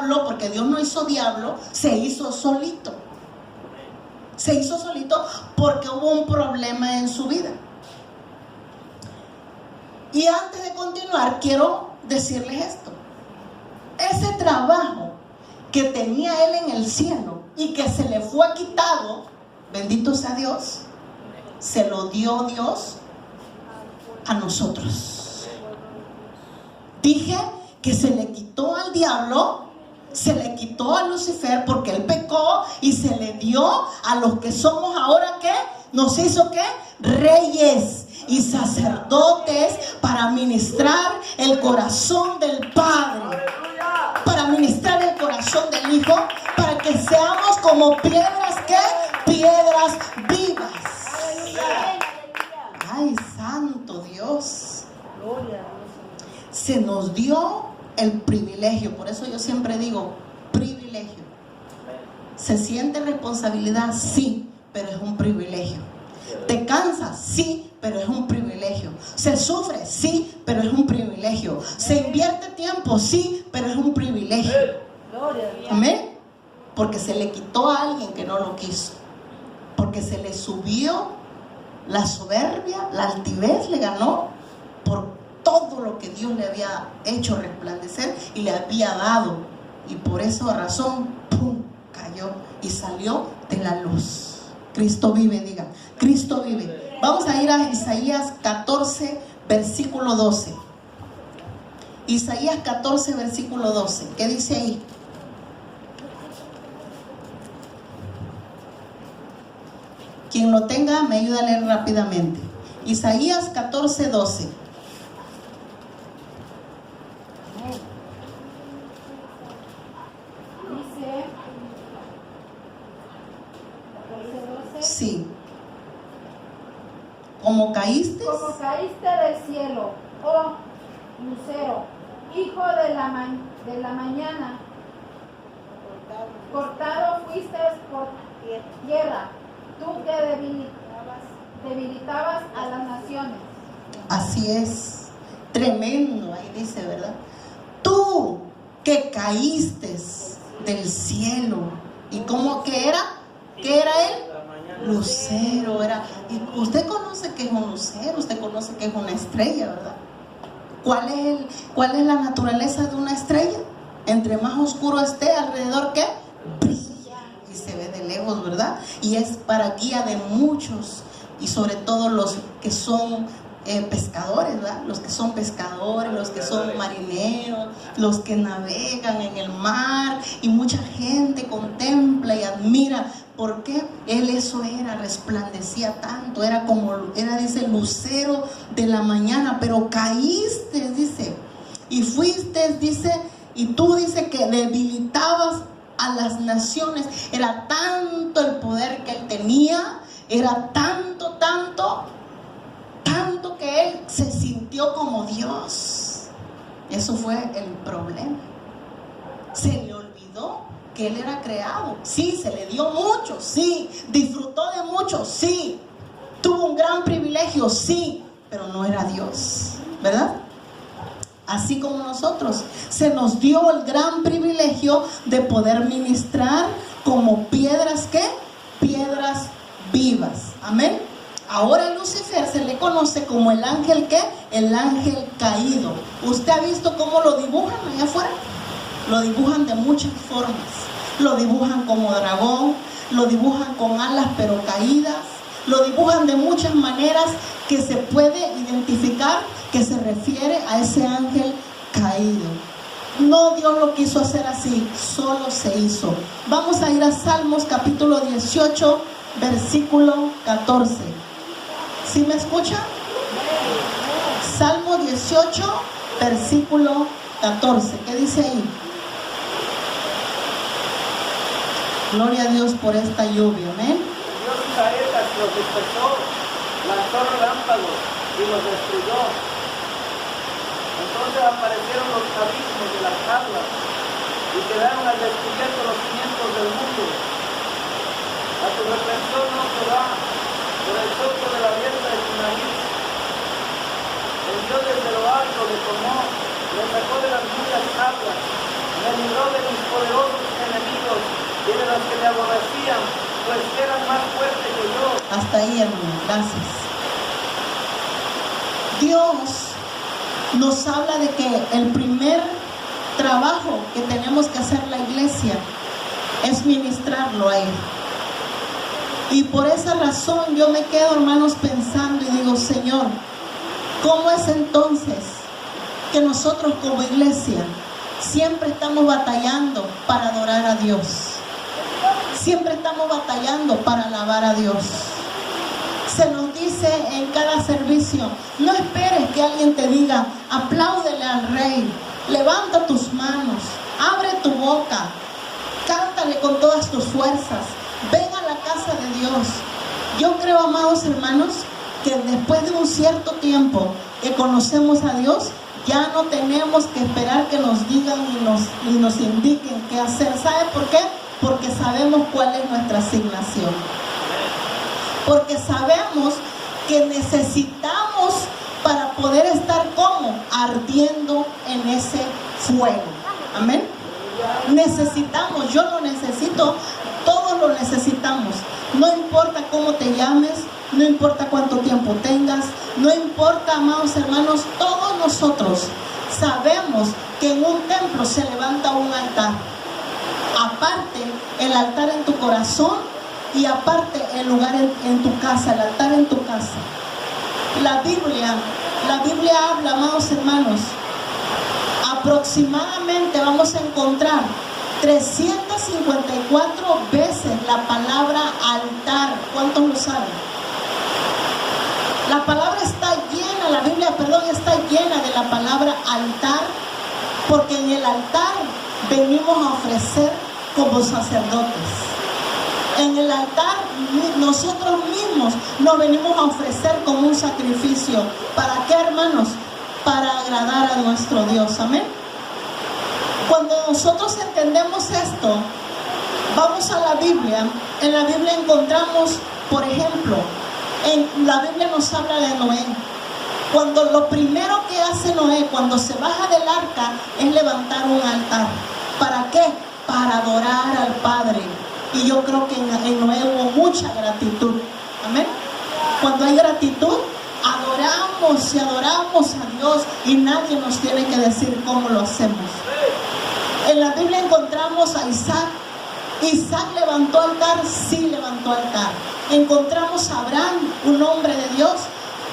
diablo, porque Dios no hizo diablo, se hizo solito. Se hizo solito porque hubo un problema en su vida. Y antes de continuar, quiero decirles esto. Ese trabajo que tenía él en el cielo y que se le fue quitado, bendito sea Dios, se lo dio Dios a nosotros. Dije que se le quitó al diablo, se le quitó a Lucifer porque él pecó y se le dio a los que somos ahora, ¿qué? Nos hizo, ¿qué? Reyes y sacerdotes para ministrar el corazón del Padre, para ministrar el corazón del Hijo, para que seamos como piedras, ¿qué? Piedras vivas. Ay, santo Dios. Se nos dio el privilegio, por eso yo siempre digo privilegio. ¿Se siente responsabilidad? Sí, pero es un privilegio. ¿Te cansas? Sí, pero es un privilegio. ¿Se sufre? Sí, pero es un privilegio. ¿Se invierte tiempo? Sí, pero es un privilegio. Amén. Porque se le quitó a alguien que no lo quiso. Porque se le subió la soberbia, la altivez le ganó por todo lo que Dios le había hecho resplandecer y le había dado. Y por esa razón, ¡pum!, cayó y salió de la luz. Cristo vive, diga, Cristo vive. Vamos a ir a Isaías 14, versículo 12. Isaías 14, versículo 12. ¿Qué dice ahí? Quien lo tenga, me ayuda a leer rápidamente. Isaías 14, 12. Sí. Como caíste del cielo, oh lucero, hijo de la mañana, cortado fuiste por tierra, tú que debilitabas a las naciones. Así es, tremendo, ahí dice, ¿verdad? Tú que caíste del cielo. ¿Y cómo que era? ¿Qué era él? Lucero era. Y usted conoce que es un lucero, usted conoce que es una estrella, ¿verdad? ¿Cuál es la naturaleza de una estrella? Entre más oscuro esté alrededor, ¿qué? Brilla y se ve de lejos, ¿verdad? Y es para guía de muchos, y sobre todo los que son pescadores, ¿verdad? Los que son pescadores, los que son marineros, los que navegan en el mar, y mucha gente contempla y admira. ¿Por qué? Él eso era, resplandecía tanto, dice, lucero de la mañana, pero caíste, dice, y fuiste, dice, y tú, dice, que debilitabas a las naciones. Era tanto el poder que él tenía, era tanto que él se sintió como Dios. Eso fue el problema. Se le olvidó que él era creado. Sí, se le dio mucho, sí, disfrutó de mucho, sí, tuvo un gran privilegio, sí, pero no era Dios, ¿verdad? Así como nosotros, se nos dio el gran privilegio de poder ministrar como piedras, ¿qué? Piedras vivas, amén. Ahora Lucifer se le conoce como el ángel, ¿qué? El ángel caído. ¿Usted ha visto cómo lo dibujan allá afuera? Lo dibujan de muchas formas. Lo dibujan como dragón, lo dibujan con alas pero caídas, lo dibujan de muchas maneras que se puede identificar que se refiere a ese ángel caído. No, Dios lo quiso hacer así, solo se hizo. Vamos a ir a Salmos capítulo 18, versículo 14. ¿Sí me escucha? Salmo 18, versículo 14. ¿Qué dice ahí? Gloria a Dios por esta lluvia, amén. Dios saetas los dispersó, lanzó relámpagos y los destruyó. Entonces aparecieron los abismos de las aguas y quedaron al descubierto los cimientos del mundo. A tu reprensión, no Jehová, por el soplo de la abierta de tu nariz. El Dios desde lo alto le tomó, le sacó de las muchas aguas, me libró de mis los que me aborrecían, pues eran más fuertes que yo. Hasta ahí, hermano, gracias. Dios nos habla de que el primer trabajo que tenemos que hacer la iglesia es ministrarlo a Él. Y por esa razón yo me quedo, hermanos, pensando y digo, Señor, ¿cómo es entonces que nosotros como iglesia siempre estamos batallando para adorar a Dios? Siempre estamos batallando para alabar a Dios. Se nos dice en cada servicio, no esperes que alguien te diga, apláudele al Rey, levanta tus manos, abre tu boca, cántale con todas tus fuerzas, ven a la casa de Dios. Yo creo, amados hermanos, que después de un cierto tiempo que conocemos a Dios, ya no tenemos que esperar que nos digan y nos indiquen qué hacer. ¿Sabe por qué? Porque sabemos cuál es nuestra asignación. Porque sabemos que necesitamos para poder estar como ardiendo en ese fuego. Amén. Necesitamos, yo lo necesito, todos lo necesitamos. No importa cómo te llames, no importa cuánto tiempo tengas, no importa, amados hermanos, todos nosotros sabemos que en un templo se levanta un altar. Aparte, el altar en tu corazón y aparte el lugar en tu casa, el altar en tu casa. La Biblia habla, amados hermanos, aproximadamente vamos a encontrar 354 veces la palabra altar. ¿Cuántos lo saben? La palabra está llena, la Biblia, está llena de la palabra altar, porque en el altar venimos a ofrecer como sacerdotes. En el altar nosotros mismos nos venimos a ofrecer como un sacrificio. ¿Para qué, hermanos? Para agradar a nuestro Dios. Amén. Cuando nosotros entendemos esto, vamos a la Biblia. En la Biblia encontramos, por ejemplo, en la Biblia nos habla de Noé. Cuando lo primero que hace Noé cuando se baja del arca es levantar un altar. ¿Para qué? Para adorar al Padre. Y yo creo que en Noé hubo mucha gratitud. Amén. Cuando hay gratitud, adoramos y adoramos a Dios y nadie nos tiene que decir cómo lo hacemos. En la Biblia encontramos a Isaac. Isaac levantó altar, sí levantó altar. Encontramos a Abraham, un hombre de Dios.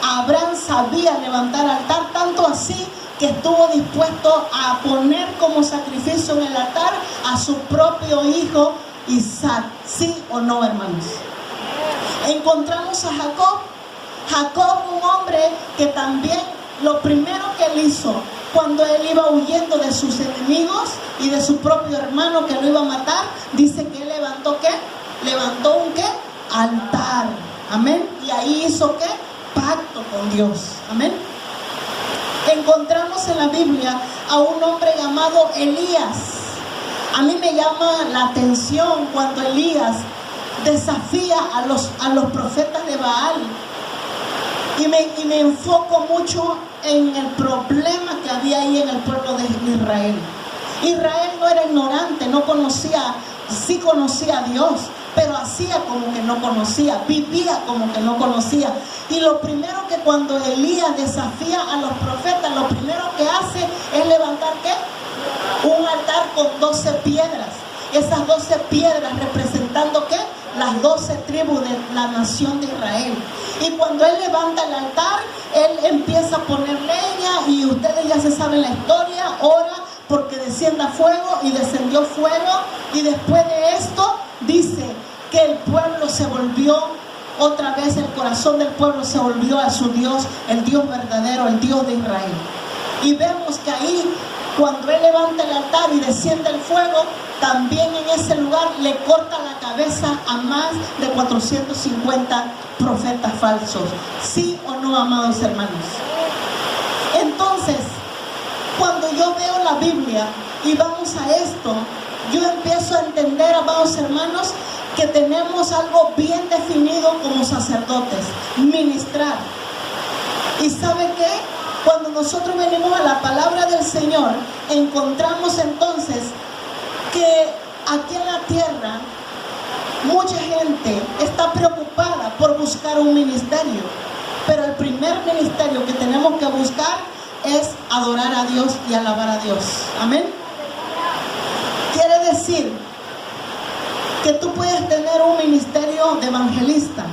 Abraham sabía levantar altar, tanto así que estuvo dispuesto a poner como sacrificio en el altar a su propio hijo Isaac. ¿Sí o no, hermanos? Encontramos a Jacob. Jacob, un hombre que también lo primero que él hizo cuando él iba huyendo de sus enemigos y de su propio hermano que lo iba a matar, dice que él levantó ¿qué? Levantó un ¿qué? Altar. Amén. Y ahí hizo ¿qué? Pacto con Dios. Amén. Encontramos en la Biblia a un hombre llamado Elías. A mí me llama la atención cuando Elías desafía a los profetas de Baal. Y me enfoco mucho en el problema que había ahí en el pueblo de Israel. Israel no era ignorante, no conocía, sí conocía a Dios, pero hacía como que no conocía, vivía como que no conocía. Y lo primero que cuando Elías desafía a los profetas, lo primero que hace es levantar ¿qué? Un altar con 12 piedras. Esas 12 piedras representando ¿qué? Las 12 tribus de la nación de Israel. Y cuando él levanta el altar, él empieza a poner leña y ustedes ya se saben la historia, ora porque descienda fuego y descendió fuego. Y después de esto dice que el pueblo se volvió, otra vez el corazón del pueblo se volvió a su Dios, el Dios verdadero, el Dios de Israel. Y vemos que ahí, cuando él levanta el altar y desciende el fuego, también en ese lugar le corta la cabeza a más de 450 profetas falsos. ¿Sí o no, amados hermanos? Entonces, cuando yo veo la Biblia y vamos a esto, yo empiezo a entender, amados hermanos, que tenemos algo bien definido como sacerdotes: ministrar. ¿Y sabe qué? Cuando nosotros venimos a la palabra del Señor, encontramos entonces que aquí en la tierra gente está preocupada por buscar un ministerio, pero el primer ministerio que tenemos que buscar es adorar a Dios y alabar a Dios. Amén. Quiere decir que tú puedes tener un ministerio de evangelista.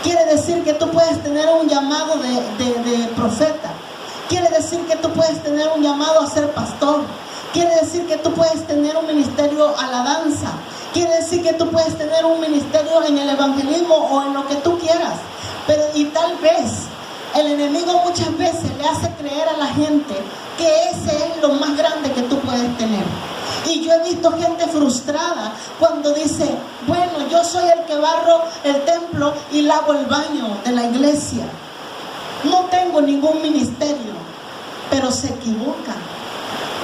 Quiere decir que tú puedes tener un llamado de profeta. Quiere decir que tú puedes tener un llamado a ser pastor. Quiere decir que tú puedes tener un ministerio a la danza. Quiere decir que tú puedes tener un ministerio en el evangelismo o en lo que tú quieras. Pero y tal vez el enemigo muchas veces le hace creer a la gente que ese es lo más grande que tú puedes tener. Y yo he visto gente frustrada cuando dice, bueno, yo soy el que barro el templo y lavo el baño de la iglesia. No tengo ningún ministerio, pero se equivocan.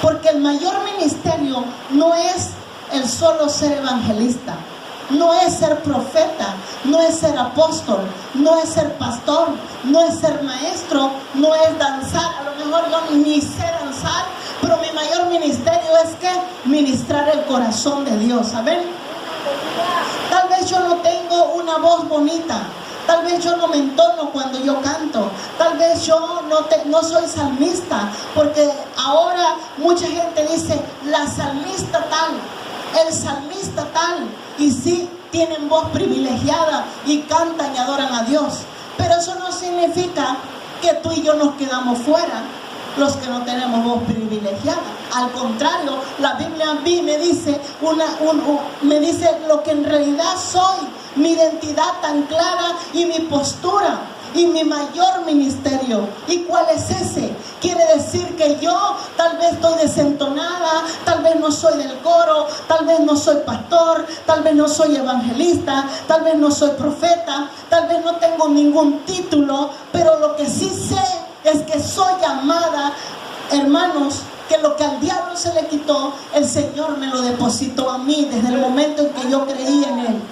Porque el mayor ministerio no es el solo ser evangelista, no es ser profeta, no es ser apóstol, no es ser pastor, no es ser maestro, no es danzar. A lo mejor yo ni sé danzar, pero mi mayor ministerio es que ministrar el corazón de Dios. ¿Saben? Tal vez yo no tengo una voz bonita, tal vez yo no me entono cuando yo canto, tal vez yo no soy salmista, porque ahora mucha gente dice la salmista tal, el salmista tal, y sí, tienen voz privilegiada y cantan y adoran a Dios, pero eso no significa que tú y yo nos quedamos fuera, los que no tenemos voz privilegiada. Al contrario, la Biblia a mí me dice me dice lo que en realidad soy, mi identidad tan clara y mi postura y mi mayor ministerio. ¿Y cuál es ese? Quiere decir que yo tal vez estoy desentonada, tal vez no soy del coro, tal vez no soy pastor, tal vez no soy evangelista, tal vez no soy profeta, tal vez no tengo ningún título, pero lo que sí sé es que soy llamada, hermanos, que lo que al diablo se le quitó, el Señor me lo depositó a mí desde el momento en que yo creí en Él.